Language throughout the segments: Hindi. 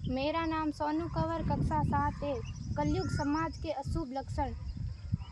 मेरा नाम सोनू कंवर, कक्षा 7 है। कलयुग समाज के अशुभ लक्षण।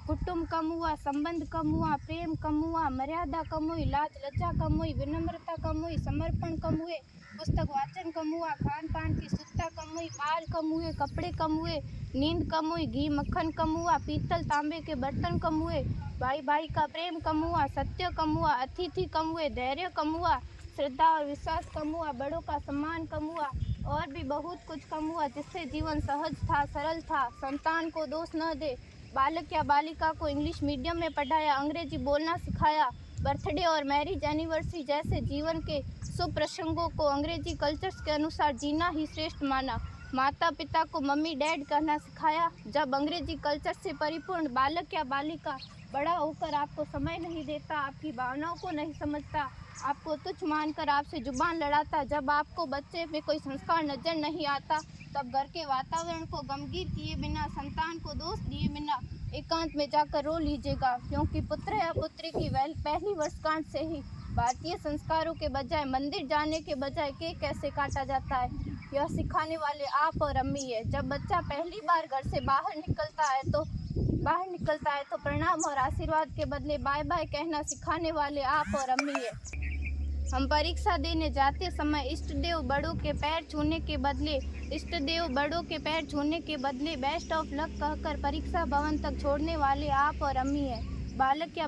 कुटुंब कम हुआ, संबंध कम हुआ, प्रेम कम हुआ, मर्यादा कम हुई, लाज लज्जा कम हुई, विनम्रता कम हुई, समर्पण कम हुए, पुस्तक वाचन कम हुआ, खान पान की शुद्धता कम हुई, बाल कम हुए, कपड़े कम हुए, नींद कम हुई, घी मक्खन कम हुआ, पीतल तांबे के बर्तन कम हुए, भाई भाई का प्रेम कम हुआ, सत्य कम हुआ, अतिथि कम हुए, धैर्य कम हुआ, श्रद्धा और विश्वास कम हुआ, बड़ों का सम्मान कम हुआ और भी बहुत कुछ कम हुआ जिससे जीवन सहज था, सरल था। संतान को दोष न दे। बालक या बालिका को इंग्लिश मीडियम में पढ़ाया, अंग्रेजी बोलना सिखाया, बर्थडे और मैरिज एनिवर्सरी जैसे जीवन के शुभ प्रसंगों को अंग्रेजी कल्चर्स के अनुसार जीना ही श्रेष्ठ माना। माता पिता को मम्मी डैड कहना सिखाया। जब अंग्रेजी कल्चर से परिपूर्ण बालक या बालिका बड़ा होकर आपको समय नहीं देता, आपकी भावनाओं को नहीं समझता, आपको तुच्छ मानकर आपसे जुबान लड़ाता, जब आपको बच्चे में कोई संस्कार नजर नहीं आता, तब घर के वातावरण को गमगीन किए बिना, संतान को दोष दिए बिना एकांत में जाकर रो लीजिएगा, क्योंकि पुत्र या पुत्री की पहली वर्षगांठ से ही भारतीय संस्कारों के बजाय, मंदिर जाने के बजाय केक कैसे काटा जाता है, यह सिखाने वाले आप और अम्मी है। जब बच्चा पहली बार घर से बाहर निकलता है तो प्रणाम और आशीर्वाद के बदले बाय बाय कहना सिखाने वाले आप और अम्मी है। हम परीक्षा देने जाते समय इष्ट देव बड़ों के पैर छूने के बदले बेस्ट ऑफ लक कहकर परीक्षा भवन तक छोड़ने वाले आप और अम्मी हैं। बालक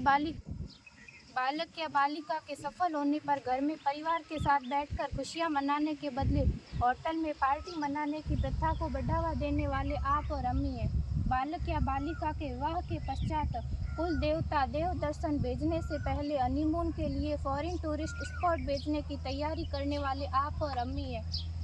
या बालिका के सफल होने पर घर में परिवार के साथ बैठकर खुशियां मनाने के बदले होटल में पार्टी मनाने की प्रथा को बढ़ावा देने वाले आप और अम्मी हैं। बालक या बालिका के विवाह के पश्चात कुल देवता देव दर्शन भेजने से पहले हनीमून के लिए फॉरेन टूरिस्ट स्पॉट भेजने की तैयारी करने वाले आप और अम्मी हैं।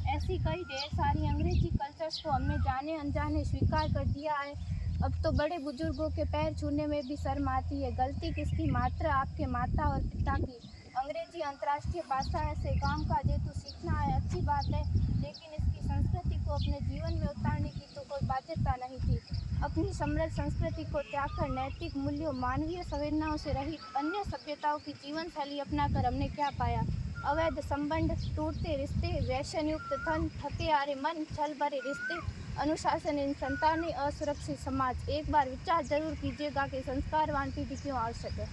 ऐसी कई ढेर सारी अंग्रेजी कल्चर्स को हमने जाने अनजाने स्वीकार कर दिया है। अब तो बड़े बुजुर्गों के पैर छूने में भी शर्म आती है। गलती किसकी? मात्र आपके माता और पिता की। अंग्रेजी अंतर्राष्ट्रीय भाषा है से काम का जेतु सीखना है, अच्छी बात है, लेकिन इसकी संस्कृति को अपने जीवन में उतारने की तो कोई बाध्यता नहीं थी। अपनी समृद्ध संस्कृति को त्याग कर नैतिक मूल्यों, मानवीय संवेदनाओं से रहित अन्य सभ्यताओं की जीवन शैली अपनाकर हमने क्या पाया? अवैध संबंध, टूटते रिश्ते, व्यसन युक्त धन, थके हारे मन, छल भरे रिश्ते, अनुशासनहीन संतानें, असुरक्षित समाज। एक बार विचार जरूर कीजिएगा कि संस्कारवान पीढ़ी क्यों आवश्यक है।